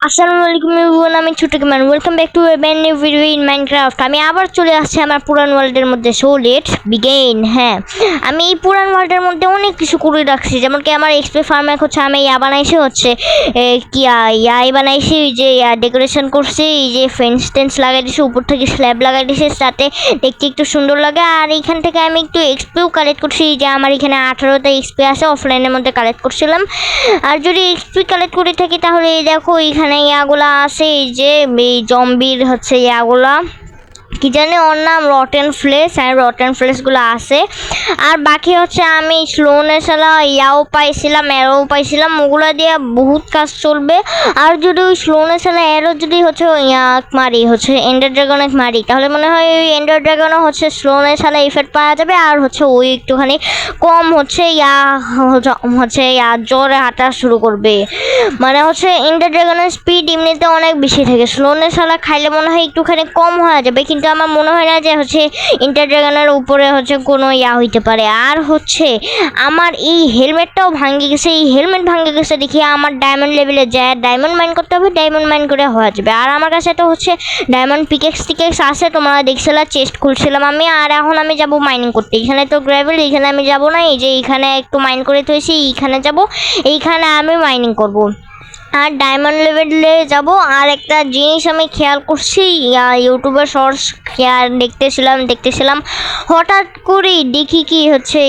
আসসালামু আলাইকুম এভরিওয়ান, আমি ছোট gamer. Welcome back to A brand new video in Minecraft. আমি আবার চলে আসছি আমার পুরান ওয়ার্ল্ডের মধ্যে। So let's begin. হ্যাঁ, আমি এই পুরান ওয়ার্ল্ডের মধ্যে অনেক কিছু করে রাখছি, যেমন কি আমার এক্সপি ফার্মে হচ্ছে আমি বানাইছি হচ্ছে বানাইছি, যে ডেকোরেশন করছি, এই যে ফেন্স টেন্স লাগাই দিয়েছি, উপর থেকে স্ল্যাব লাগাই দিয়েছি, যাতে দেখতে একটু সুন্দর লাগে। আর এইখান থেকে আমি একটু এক্সপিও কালেক্ট করছি, যে আমার এখানে 18টা এক্সপি আছে, অফলাইনের মধ্যে কালেক্ট করছিলাম। আর যদি এক্সপি কালেক্ট করে থাকি তাহলে এই দেখো এখানে ইয়াগুলা আছে, এই যে এই জম্বির হচ্ছে ইয়াগুলা কি জানি ওর নাম, রটেন ফ্লেস। হ্যাঁ, রটেন ফ্লেসগুলো আছে। আর বাকি হচ্ছে আমি স্লোনেশালা ইয়াও পাইছিলাম, অ্যারো পাইছিলাম, ওগুলো দিয়ে বহুত কাজ চলবে। আর যদি ওই স্লোনেশালা অ্যারো যদি হচ্ছে মারি, হচ্ছে এন্ডার ড্রাগনে মারি, তাহলে মনে হয় ওই এন্ডার ড্রাগনও হচ্ছে স্লোনেশালা ইফেক্ট পাওয়া যাবে। আর হচ্ছে ওই একটুখানি কম হচ্ছে জোরে হাঁটা শুরু করবে। মানে হচ্ছে এন্ডার ড্রাগনের স্পিড এমনিতে অনেক বেশি থাকে, স্লোনেশালা খাইলে মনে হয় একটুখানি কম হয়ে যাবে, কিন্তু আমার মনে হয় না যে হচ্ছে এন্ডার ড্রাগনের উপরে হচ্ছে কোনো হইতে পারে। আর হচ্ছে আমার এই হেলমেটটাও ভাঙে গেছে, এই হেলমেট ভাঙে গেছে দেখি আমার ডায়মন্ড লেভেলে যায় ডায়মন্ড মাইন করতে হবে, ডায়মন্ড মাইন করে হওয়া যাবে। আর আমার কাছে তো হচ্ছে ডায়মন্ড পিকেক্স আছে, তোমরা দেখছিলা চেস্ট খুলছিলাম আমি। আর এখন আমি যাব মাইনিং করতে। এখানে তো গ্র্যাভেল, এখানে আমি যাব না, এই যে এইখানে একটু মাইন করে থইছি, এইখানে যাব, এইখানে আমি মাইনিং করব। আর ডায়মন্ড লেভেলে যাব। আর একটা জিনিস আমি খেয়াল করছি, ইউটিউবে শর্টস দেখতেছিলাম, হঠাৎ করেই দেখি কি হচ্ছে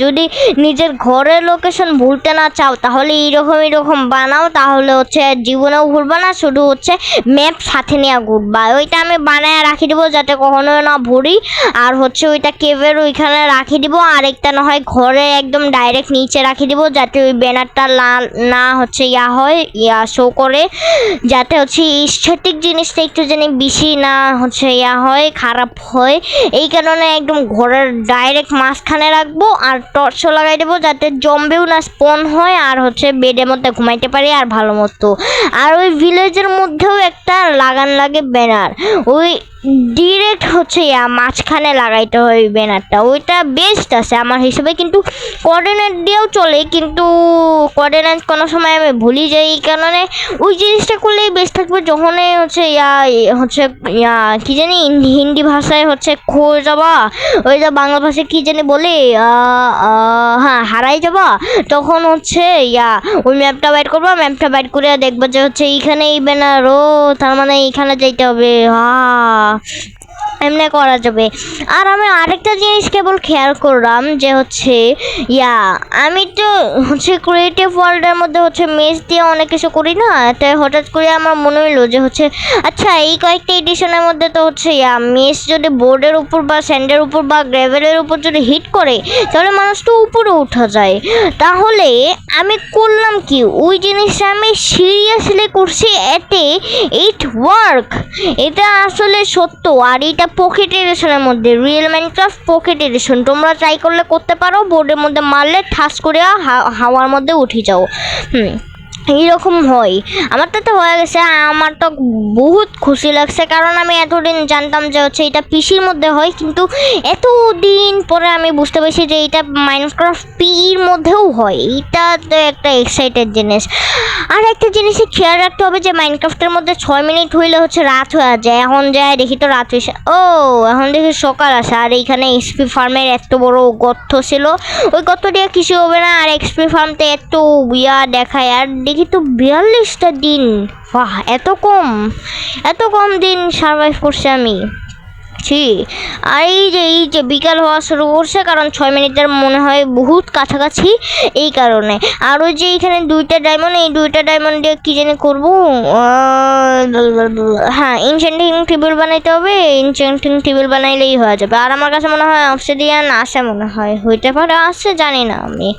যদি নিজের ঘরের লোকেশন ভুলতে না চাও তাহলে এইরকম বানাও, তাহলে হচ্ছে জীবনেও ভুলবা না, শুধু হচ্ছে ম্যাপ সাথে নিয়ে ঘুরবা। ওইটা আমি বানায় রাখি দিব যাতে কখনো না ভুলি। আর হচ্ছে ওইটা কেভের ওইখানে রাখি দিব, আর একটা না হয় ঘরে একদম ডাইরেক্ট নিচে রাখি দিব, যাতে ওই ব্যানারটা না হচ্ছে হয় শো করে, যাতে হচ্ছে স্ট্যাটিক জিনিসটা একটু জানি বেশি না হচ্ছে হয়, খারাপ হয়। এই কারণে একদম ঘরের ডাইরেক্ট মাঝখানে রাখবো, আর টর্চও লাগাই দেবো যাতে জম্বেও না স্পন হয়, আর হচ্ছে বেডের মধ্যে ঘুমাইতে পারি আর ভালো মতো। আর ওই ভিলেজের মধ্যেও একটা লাগান লাগে ব্যানার, ওই ডিরেক্ট হচ্ছে মাঝখানে লাগাইতে হয় ব্যানারটা, ওইটা বেস্ট আছে আমার হিসেবে। কিন্তু কোঅর্ডিনেট দিয়েও চলে, কিন্তু কোঅর্ডিনেট কোনো সময় আমি ভুলি যাই, এই কারণে ওই জিনিসটা করলেই বেস্ট থাকবে। যখনই হচ্ছে কি জানি হিন্দি ভাষায় হচ্ছে খোয়ে যাবা, ওই যে বাংলা ভাষায় কি জানি বলে হ্যাঁ হারাই যাবা, তখন হচ্ছে ওই ম্যাপটা বাইর করবা, ম্যাপটা বাইর করে দেখবা যে হচ্ছে এইখানে এই ব্যানার, ও তার মানে এইখানে যাইতে হবে, এমনি করা যাবে। আর আমি আরেকটা জিনিস কেবল খেয়াল করলাম যে হচ্ছে আমি তো হচ্ছে ক্রিয়েটিভ ওয়ার্ল্ডের মধ্যে হচ্ছে মেজ দিয়ে অনেক কিছু করি না, তাই হঠাৎ করে আমার মনে হইলো যে হচ্ছে আচ্ছা এই কয়েকটা এডিশনের মধ্যে তো হচ্ছে মেজ যদি বোর্ডের উপর বা স্যান্ডের উপর বা গ্রেভেলের উপর যদি হিট করে তাহলে মানুষ তো উপরে উঠা যায়। তাহলে আমি করলাম কি, ওই জিনিসটা আমি সিরিয়াসলি করছি, এতে ইট ওয়ার্ক, এটা আসলে সত্য। আর এটা পকেট এডিশনের মধ্যে, রিয়েল মাইনক্রাফট পকেট এডিশন, তোমরা ট্রাই করলে করতে পারো, বোর্ডের মধ্যে মারলে ঠাস করে হাওয়ার মধ্যে উঠে যাও। এইরকম হয়, আমারটা তো হয়ে গেছে। আমার তো বহুত খুশি লাগছে, কারণ আমি এতদিন জানতাম যে হচ্ছে এটা পিসির মধ্যে হয়, কিন্তু এতদিন পরে আমি বুঝতে পারছি যে এটা মাইনক্রাফট পির মধ্যেও হয়। এটা তো একটা এক্সাইটেড জিনিস। আর একটা জিনিসে খেয়াল রাখতে হবে যে মাইনক্রাফটের মধ্যে 6 মিনিট হইলে হচ্ছে রাত হয়ে যায়। এখন যায় দেখি তো রাত হয়েছে, এখন দেখি সকাল আসে। আর এইখানে এক্সপি ফার্মের এত বড় গর্ত ছিল, ওই গর্ত দিয়ে কিছু হবে না। আর এক্সপি ফার্মতে এত দেখায়, আর দেখি তো 42টা দিন, বাহ এত কম দিন সার্ভাইভ করছে আমি। আর এই যে বিকাল হওয়া শুরু করছে, কারণ 6 মিনিটের মনে হয় বহুত কাছাকাছি, এই কারণে। আর ওই যে এখানে 2টা ডায়মন্ড, এই 2টা ডায়মন্ড দিয়ে কি জানি করবো, হ্যাঁ ইনচেন্টিং টেবিল বানাইতে হবে, ইনচেন্টিং টেবিল বানাইলেই হয়ে যাবে। আর আমার কাছে মনে হয় অবসিডিয়ান আসে, মনে হয় হইতে পারে, আসে জানি না আমি।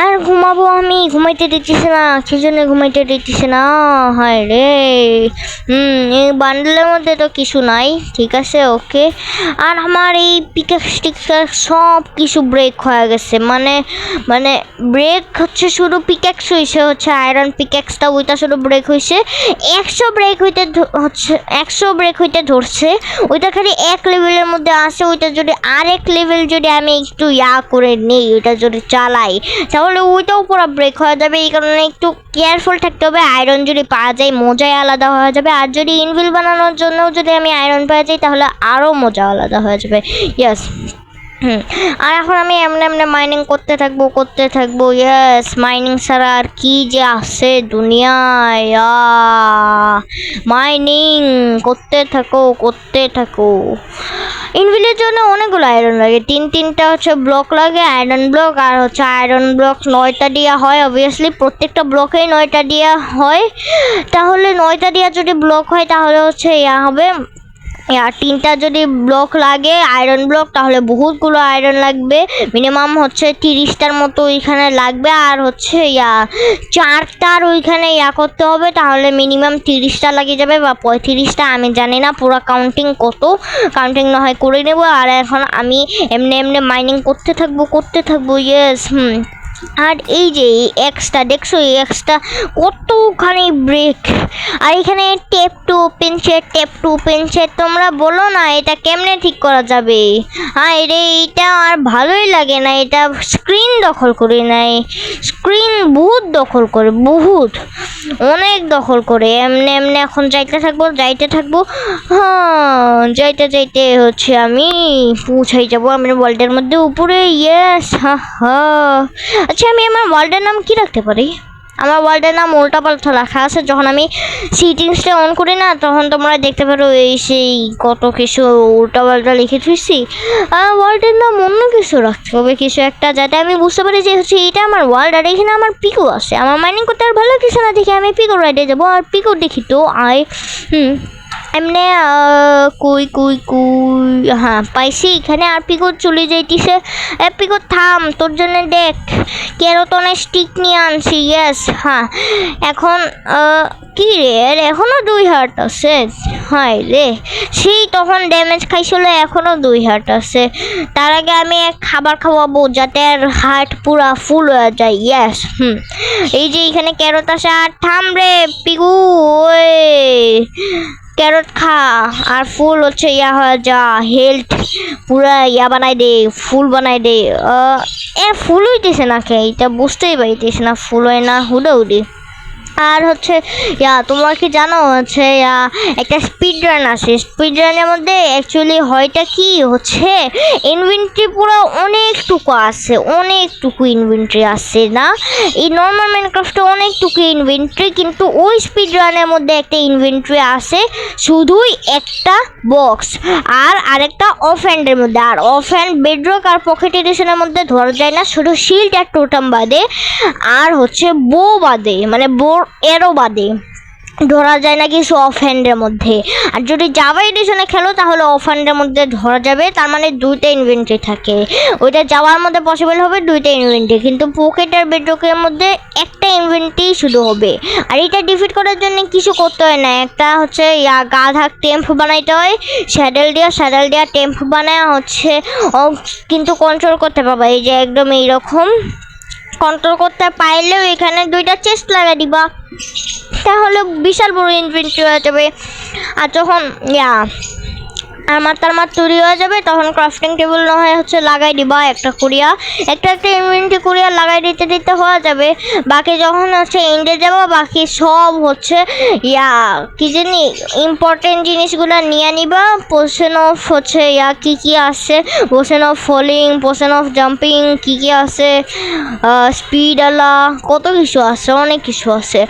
আর ঘুমাবো, আমি ঘুমাইতে দিতেছে না, কি জন্য ঘুমাইতে দিতেছে না, হয় রে। এই বান্ডেলের মধ্যে তো কিছু নাই, ঠিক আছে ওকে। আর আমার এই পিকেক্স সব কিছু ব্রেক হয়ে গেছে, মানে ব্রেক হচ্ছে শুধু পিকেক্স হয়েছে, হচ্ছে আয়রন পিকেক্সটা ওইটা শুধু ব্রেক হয়েছে। 100 ব্রেক হইতে ধরছে, ওইটা খালি 1 লেভেলের মধ্যে আসে। ওইটা যদি আরেক লেভেল যদি আমি একটু করে নিই, ওইটা যদি চালাই তাহলে ওইটাও পুরো ব্রেক হয়ে যাবে। এই কারণে একটু কেয়ারফুল থাকতে হবে। আয়রন যদি পাওয়া যায় মজাই আলাদা হয়ে যাবে, আর যদি ইনভিল বানানোর জন্য যদি আমি আয়রন পাওয়া যাই তাহলে আরও মজা আলাদা হয়ে যাবে। ইয়েস। আর এখন আমি এমনি এমনি মাইনিং করতে থাকবো। ইয়েস, মাইনিং ছাড়া আর কি যে আছে দুনিয়ায়। মাইনিং করতে থাকো। ইনভিলের জন্য অনেকগুলো আয়রন লাগে, তিনটা হচ্ছে ব্লক লাগে, আয়রন ব্লক। আর হচ্ছে আয়রন ব্লক 9টা দিয়া হয়, অবভিয়াসলি প্রত্যেকটা ব্লকেই 9টা দিয়া হয়। তাহলে 9টা দিয়া যদি ব্লক হয় তাহলে হচ্ছে হবে 3টা যদি ব্লক লাগে আয়রন ব্লক, তাহলে বহুতগুলো আয়রন লাগবে, মিনিমাম হচ্ছে 30টার মতো ওইখানে লাগবে। আর হচ্ছে 4টার ওইখানে করতে হবে, তাহলে মিনিমাম 30টা লাগিয়ে যাবে বা 35টা, আমি জানি না পুরো কাউন্টিং কত, কাউন্টিং না হয় করে নেব। আর এখন আমি এমনি মাইনিং করতে থাকবো। ইয়েস। আর এই যে এক্সটা দেখছো, এই এক্সটা কতখানি ব্রেক। আর এখানে টেপ টু ওপেন সেট তোমরা বলো না এটা কেমনে ঠিক করা যাবে? এইটা আর ভালোই লাগে না, এটা স্ক্রিন দখল করে নেয়, স্ক্রিন বহুত দখল করে, অনেক দখল করে। এমনি এখন যাইতে থাকবো। যাইতে হচ্ছে আমি পৌঁছাই যাবো আমার ওয়ার্ল্ডের মধ্যে উপরে। ইয়েস। আচ্ছা, আমি আমার ওয়ার্ল্ডের নাম কি রাখতে পারি? আমার ওয়ার্ল্ডের নাম উল্টাপাল্টা লেখা আছে, যখন আমি সেটিংসটা অন করি না তখন তোমরা দেখতে পারো এই সেই কত কিছু উল্টাপাল্টা লিখে থুইছি। ওয়ার্ল্ডের নাম অন্য কিছু রাখতে হবে, কিছু একটা, যাতে আমি বুঝতে পারি যে হচ্ছে এটা আমার ওয়ার্ল্ড। আর এখানে আমার পিকো আছে, আমার মাইনিং করতে আর ভালো কিছু না দেখে আমি পিকো রাইডে যাবো। আর পিকো দেখি তো এমনি কই পাইছি এখানে। আর পিকো চলে যাইতেছে। পিকো থাম, তোর জন্য দেখ কেরোটনের স্টিক নিয়ে আনছি। ইয়েস। এখন কি রে, এখনো 2 হার্ট আছে। রে, সেই তখন ড্যামেজ খাইছিল, এখনো 2 হার্ট আছে। তার আগে আমি এক খাবার খাওয়াবো যাতে আর হার্ট পুরা ফুল হয়ে যায়। ইয়েস। এই যে এখানে ক্যারট আছে। আর থাম রে পিকু, ক্যারট খা আর ফুল হচ্ছে হয়ে যা, হেলথ পুরা বানাই দে, ফুল বানাই দে। ফুল হইতেছে না কে, এটা বুঝতেই পারিতেছে না, ফুল হয় না হুডাহুডি। আর হচ্ছে তোমরা কি জানো হচ্ছে একটা স্পিড রান আছে, স্পিড রানের মধ্যে অ্যাকচুয়ালি হয়টা কি হচ্ছে ইনভেন্টরি পুরো অনেকটুকু ইনভেন্টরি আছে না, এই নর্মাল মাইনক্রাফটে অনেকটুকু ইনভেন্টরি, কিন্তু ওই স্পিড রানের মধ্যে একটা ইনভেন্টরি আছে শুধুই একটা বক্স আর আরেকটা অফ হ্যান্ডের মধ্যে। আর অফ হ্যান্ড বেডরক আর পকেট এডিশনের মধ্যে ধরা যায় না, শুধু শিল্ড আর টোটেম বাদে আর হচ্ছে বো বাদে, মানে বোর এরও বাদে ধরা যায় না কিছু অফ হ্যান্ডের মধ্যে। আর যদি জাভা এডিশনে খেলো তাহলে অফ হ্যান্ডের মধ্যে ধরা যাবে, তার মানে 2টা ইনভেন্টরি থাকে। ওইটা জাভার মধ্যে পসিবল হবে 2টা ইনভেন্টরি, কিন্তু পকেট আর বেডরকের মধ্যে একটা ইনভেন্টরি শুধু হবে। আর এটা ডিফিট করার জন্য কিছু করতে হয় না, একটা হচ্ছে গাধা টেম্প বানাইতে হয়, স্যাডেল দিয়া টেম্প বানায় হচ্ছে কিন্তু কন্ট্রোল করতে পারবা। এই যে একদম এইরকম কন্ট্রোল করতে পারলেও এখানে 2টা চেস্ট লাগাই দিবা, তাহলে বিশাল বড় ইনভেন্টরি হয়ে যাবে। আর যখন আমার তৈরি হয়ে যাবে তখন ক্রাফটিং টেবিল না হয় হচ্ছে লাগাই দিবা একটা ইনভেন্টরি কুরিয়া লাগাই দিতে হয়ে যাবে। বাকি যখন হচ্ছে এন্ডে যাবো বাকি সব হচ্ছে কি জানি ইম্পর্টেন্ট জিনিসগুলো নিয়ে নিবা। পোশন অফ হচ্ছে কি আছে, motion of falling, motion of jumping, কি আছে, স্পিড আলা, কত কিছু আছে, অনেক কিছু আছে।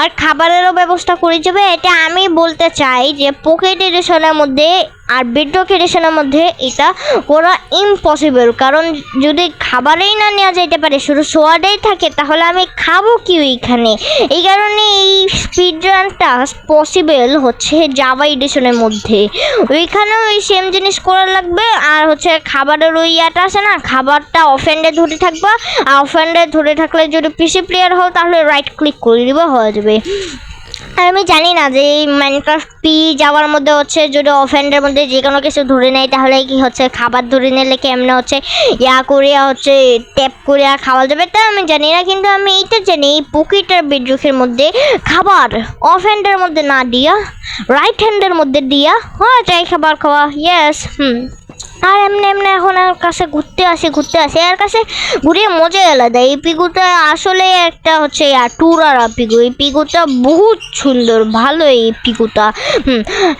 আর খাবারেরও ব্যবস্থা করে যাবে। এটা আমি বলতে চাই যে পকেট এডিশনের মধ্যে আর বেডরক এডিশনের মধ্যে এটা করা ইম্পসিবল, কারণ যদি খাবারেই না নেওয়া যাইতে পারে শুধু সোয়াডেই থাকে তাহলে আমি খাবো কি ওইখানে। এই কারণে এই স্পিড রানটা পসিবল হচ্ছে জাভা এডিশনের মধ্যে, ওইখানেও ওই সেম জিনিস করা লাগবে। আর হচ্ছে খাবারের ওই আছে না, খাবারটা অফেন্ডে ধরে থাকবা, আর অফেন্ডে ধরে থাকলে যদি পিসি প্লেয়ার হও তাহলে রাইট ক্লিক করে দিবা, হয়ে যাবে। আর আমি জানি না যে এই মাইনক্রাফট যাওয়ার মধ্যে হচ্ছে যদি অফেন্ডের মধ্যে যে কোনো কিছু ধরে নেয় তাহলে কি হচ্ছে খাবার ধরে নিলে কেমনে হচ্ছে করিয়া হচ্ছে ট্যাপ করিয়া খাওয়া যাবে, তা আমি জানি না। কিন্তু আমি এইটা জানি এই পকেট আর বেডরকের মধ্যে খাবার অফ হ্যান্ডের মধ্যে না দিয়া রাইট হ্যান্ডের মধ্যে দিয়া যায় খাবার খাওয়া। ইয়েস। আর এমনি এমনি এখন আর কাছে ঘুরতে আসে এর কাছে ঘুরে মজা আলাদা। এই পিগুটা আসলে একটা হচ্ছে টুরার পিগু। এই পিগুটা বহুত সুন্দর, ভালো এই পিগুটা।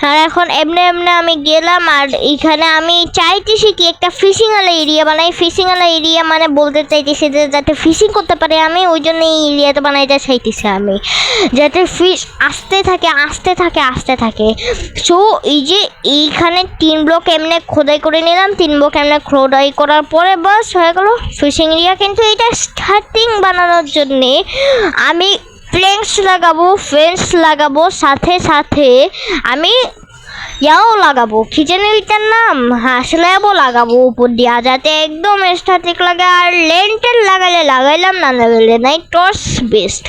আর এখন এমনি এমনি আমি গেলাম, আর এখানে আমি চাইতেছি কি একটা ফিশিং আলা এরিয়া বানাই। ফিশিং আলা এরিয়া মানে বলতে চাইতেছি যে যাতে ফিশিং করতে পারে আমি, ওই জন্য এই এরিয়াটা বানাইতে চাইতেছি আমি, যাতে ফিশ আসতে থাকে। সো এই যে এইখানে 3 ব্লক এমনি খোদাই করে নিলাম, 3 ব্লক এমনি খোদাই করার পরে বাস হয়ে গেল ফিশিং এরিয়া। কিন্তু এটা স্টার্টিং বানানোর জন্যে আমি প্ল্যাঙ্কস লাগাবো, ফেন্স লাগাবো, সাথে আমি লাগাবো, কি জানি ওইটার নাম, স্ল্যাবও লাগাবো উপর দিয়া, যাতে একদম স্ট্যাটিক লাগে। আর লেন্টেল লাগাইলাম, না লাগাইলে নাই, টর্চ বেস্ট।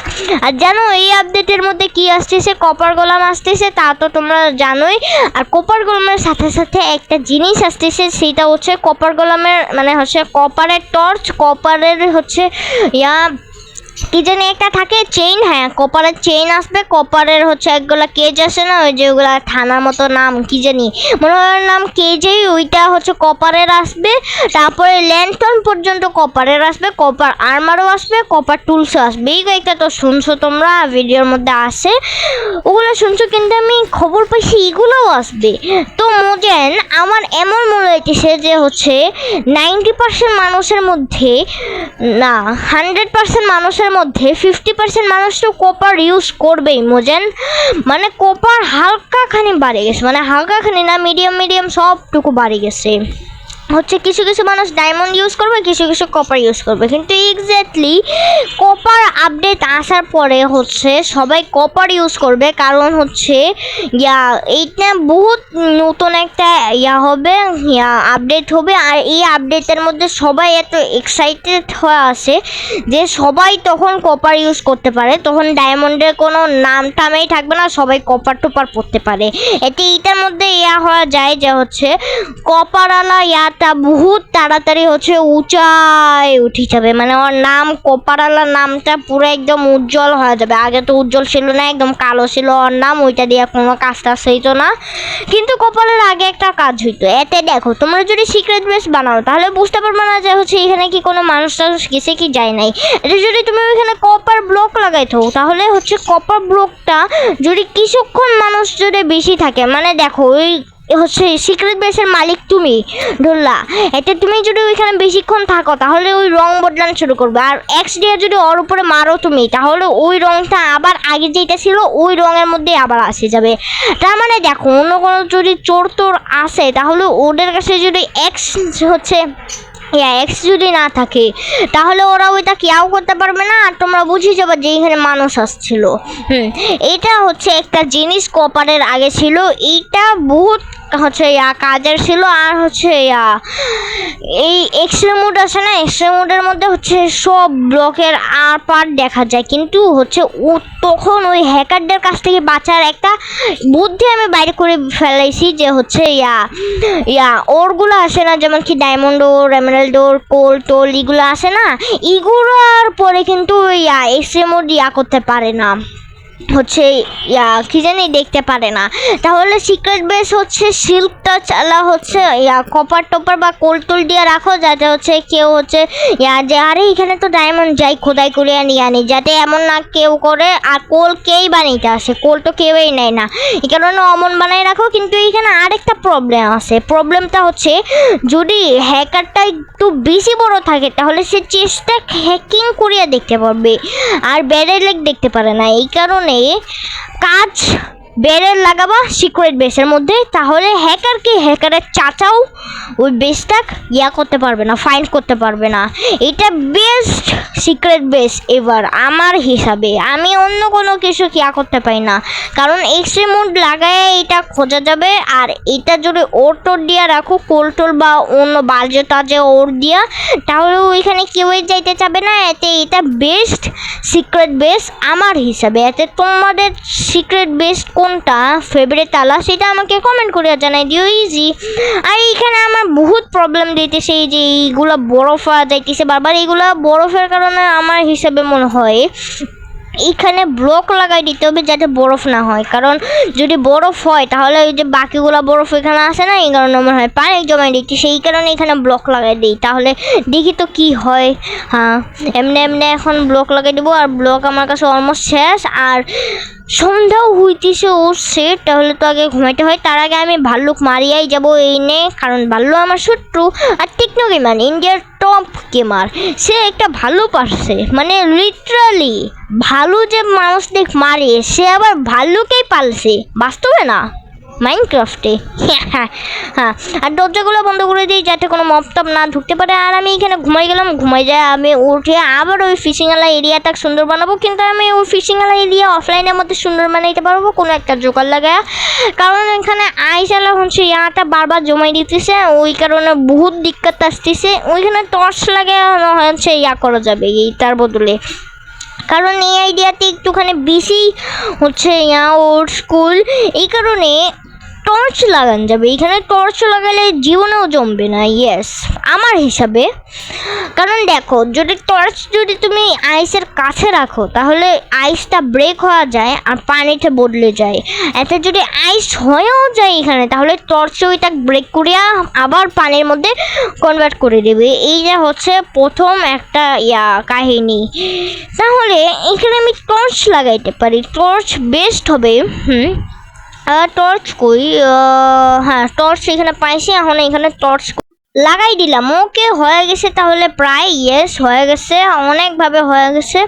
আর জানো এই আপডেটের মধ্যে কি আসতেছে, কপার গোলাম আসতেছে, তা তো তোমরা জানোই। আর কপার গোলামের সাথে একটা জিনিস আসতেছে, সেটা হচ্ছে কপার গোলামের মানে হচ্ছে কপারের টর্চ, কপারের হচ্ছে কি জানি একটা থাকে চেইন, কপারের চেইন আসবে, কপারের হচ্ছে একগুলা কেজ আসে না, ওই যে ওগুলা থানার মতো নাম কি জানি মনে হয় নাম কেজেই, ওইটা হচ্ছে কপারের আসবে। তারপরে ল্যান্টন পর্যন্ত কপারের আসবে, কপার আর্মারও আসবে, কপার টুলসও আসবে। এই কয়েকটা তো শুনছো তোমরা ভিডিওর মধ্যে আসে, ওগুলো শুনছো, কিন্তু আমি খবর পাইছি এগুলোও আসবে। তো মোজেন আমার এমন মনে হইতেছে যে হচ্ছে 90% মানুষের মধ্যে না 100% মানুষের মধ্যে 50% মানুষ তো কপার ইউজ করবেই মোজেন। মানে কপার হালকাখানি বাড়ে গেছে, মানে হালকাখানি না, মিডিয়াম সবটুকু বাড়ে গেছে। হচ্ছে কিছু মানুষ ডায়মন্ড ইউজ করবে, কিছু কপার ইউজ করবে। কিন্তু এক্স্যাক্টলি কপার আপডেট আসার পরে হচ্ছে সবাই কপার ইউজ করবে, কারণ হচ্ছে এইটা বহুত নতুন একটা হবে, আপডেট হবে। আর এই আপডেটের মধ্যে সবাই এত এক্সাইটেড হয়ে আসে যে সবাই তখন কপার ইউজ করতে পারে, তখন ডায়মন্ডের কোনো নাম টামেই থাকবে না, সবাই কপার টোপার পড়তে পারে। এইটার মধ্যে হওয়া যায় যে হচ্ছে কপারওয়ালা বহুত তাড়াতাড়ি হচ্ছে উঁচায় উঠে যাবে, মানে ওর নাম কপারওয়ালা নামটা পুরো একদম উজ্জ্বল হয়ে যাবে। আগে তো উজ্জ্বল ছিল না, একদম কালো ছিল ওর নাম, ওইটা দিয়ে কোনো কাজ হইতো না। কিন্তু কপারের আগে একটা কাজ হইতো। এতে দেখো তোমরা যদি সিক্রেট বেস বানাও তাহলে বুঝতে পারবে না যে হচ্ছে এখানে কি কোনো মানুষ গেছে কি যায় নাই। এটা যদি তুমি ওইখানে কপার ব্লক লাগাইতো তাহলে হচ্ছে কপার ব্লকটা যদি কিছুক্ষণ মানুষ যদি বেশি থাকে, মানে দেখো ওই হচ্ছে সিক্রেট বেসের মালিক তুমি ধরলা, এতে তুমি যদি ওইখানে বেশিক্ষণ থাকো তাহলে ওই রং বদলানো শুরু করবে। আর এক্স দিয়ে যদি ওর উপরে মারো তুমি, তাহলে ওই রংটা আবার আগে যেটা ছিল ওই রঙের মধ্যে আবার আসে যাবে। তার মানে দেখো অন্য কোনো যদি চোর তোর আসে তাহলে ওদের কাছে যদি এক্স হচ্ছে এক্স যদি না থাকে তাহলে ওরা ওইটা কেউ করতে পারবে না, আর তোমরা বুঝে যাবে যে এখানে মানুষ আসছিল। এটা হচ্ছে একটা জিনিস কপারের আগে ছিল, এইটা বহুত হচ্ছে কাজের ছিল। আর হচ্ছে এই এক্সরে মোড আছে না, এক্সরে মোডের মধ্যে হচ্ছে সব ব্লকের আর পার দেখা যায়, কিন্তু হচ্ছে ও তখন ওই হ্যাকারদের কাছ থেকে বাঁচার একটা বুদ্ধি আমি বাইরে করে ফেলাইছি, যে হচ্ছে ওরগুলো আসে না, যেমন কি ডায়মন্ড ওর, এমারাল্ড ওর, কোল টোল এগুলো আসে না, এগুলোর পরে কিন্তু এক্সরে মোড করতে পারে না, হচ্ছে কি জানি দেখতে পারে না। তাহলে সিক্রেট বেস হচ্ছে সিল্কটা চালা হচ্ছে কপার টপার বা কোলটোল দিয়ে রাখো, যাতে হচ্ছে কেউ হচ্ছে যে আরে এখানে তো ডায়মন্ড যাই খোদাই করে নিয়ে আনি, যাতে এমন না কেউ করে। আর কোল কেই বানাইতে আসে, কোল তো কেউই নেয় না, এই কারণে অমন বানাই রাখো। কিন্তু এইখানে আরেকটা প্রবলেম আছে, প্রবলেমটা হচ্ছে যদি হ্যাকারটা একটু বেশি বড় থাকে তাহলে সে চেষ্টা হ্যাকিং করিয়া দেখতে পারবে, আর ব্যারেল দেখতে পারে না। এই কারণে কাজ ব্যারেল লাগাবা সিক্রেট বেসের মধ্যে, তাহলে হ্যাকারের চাচাও ওই বেসটা করতে পারবে না, ফাইন্ড করতে পারবে না। এটা বেস্ট সিক্রেট বেস এবার আমার হিসাবে, আমি অন্য কোনো কিছু করতে পারি না, কারণ এক্সট্রি মোড লাগায় এটা খোঁজা যাবে। আর এটা যদি ওর টোর দিয়ে রাখো, কোলটোল বা অন্য বাজে টাজে ওর দিয়া, তাহলে ওইখানে কেউই যাইতে চাবে না। এতে এটা বেস্ট সিক্রেট বেস আমার হিসাবে। এতে তোমাদের সিক্রেট বেস কোনটা ফেভারিট আলা সেটা আমাকে কমেন্ট করে জানাই দিও ইজি। আর এইখানে আমার বহুত প্রবলেম দিতেছে, এই যে এইগুলো বরফ যাইতেছে বারবার, এইগুলো বরফের কারণে আমার হিসাবে মনে হয় এইখানে ব্লক লাগাই দিতে হবে যাতে বরফ না হয়, কারণ যদি বরফ হয় তাহলে ওই যে বাকিগুলো বরফ এখানে আসে না, এই কারণে মনে হয় পানি জমাই দিচ্ছি, সেই কারণে এখানে ব্লক লাগাই দিই। তাহলে দেখি তো কি হয়। হ্যাঁ, এমনি এমনি এখন ব্লক লাগাই দেবো, আর ব্লক আমার কাছে অলমোস্ট শেষ। আর সন্ধ্যাও হইতেছে উঠছে, তাহলে তো আগে ঘুমাইতে হয়। তার আগে আমি ভাল্লুক মারিয়াই যাবো এই নে, কারণ ভাল্লু আমার শত্রু। আর টেকনো গেমার ইন্ডিয়ার টপ গেমার, সে একটা ভালো পারছে, মানে লিটারালি ভালো যে মানুষদের মারে সে আবার ভাল্লুকেই পালছে, বাস্তবে না মাইনক্রাফটে। হ্যাঁ, আর দরজাগুলো বন্ধ করে দিই যাতে কোনো মপটপ না ঢুকতে পারে। আর আমি এখানে ঘুমাই গেলাম, ঘুমাই যায় আমি উঠে আবার ওই ফিশিংওয়ালা এরিয়াটা সুন্দর বানাবো, কিন্তু আমি ওই ফিশিংওয়ালা এরিয়া অফলাইনের মধ্যে সুন্দর বানাইতে পারবো কোনো একটা জোগাড় লাগায়, কারণ এখানে আইসালা হচ্ছে ইয়াটা বারবার জমাই দিতেছে, ওই কারণে বহুত দিক্কত আসতেছে। ওইখানে টর্চ লাগে হচ্ছে ইয়া করা যাবে এই তার বদলে, কারণ এই আইডিয়াটি একটুখানি বেশি হচ্ছে ইয়া ওল্ড স্কুল, এই কারণে টর্চ লাগানো যাবে। এখানে টর্চ লাগালে জীবনেও জমবে না, ইয়েস আমার হিসাবে। কারণ দেখো, যদি টর্চ যদি তুমি আইসের কাছে রাখো তাহলে আইসটা ব্রেক হওয়া যায় আর পানিতে বদলে যায়। এতে যদি আইস হয়েও যায় এখানে, তাহলে টর্চ ওইটা ব্রেক করিয়া আবার পানির মধ্যে কনভার্ট করে দেবে। এই যে হচ্ছে প্রথম একটা কাহিনী। তাহলে এখানে আমি টর্চ লাগাইতে পারি, টর্চ বেস্ট হবে। টর্চ কই, হ্যাঁ টর্চ এখানে পাইছি, এখন এখানে টর্চ লাগাই দিলাম। ওকে হয়ে গেছে তাহলে প্রায়, ইয়েস হয়ে গেছে, অনেকভাবে হয়ে গেছে।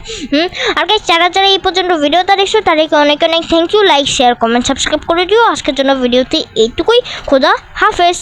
আর গাইস যারা যারা এই পর্যন্ত ভিডিওটা দেখছো তাদেরকে অনেক অনেক thank you. Like share comment subscribe করে দিও। আজকের জন্য ভিডিওতে এইটুকুই, খোদা হাফেজ।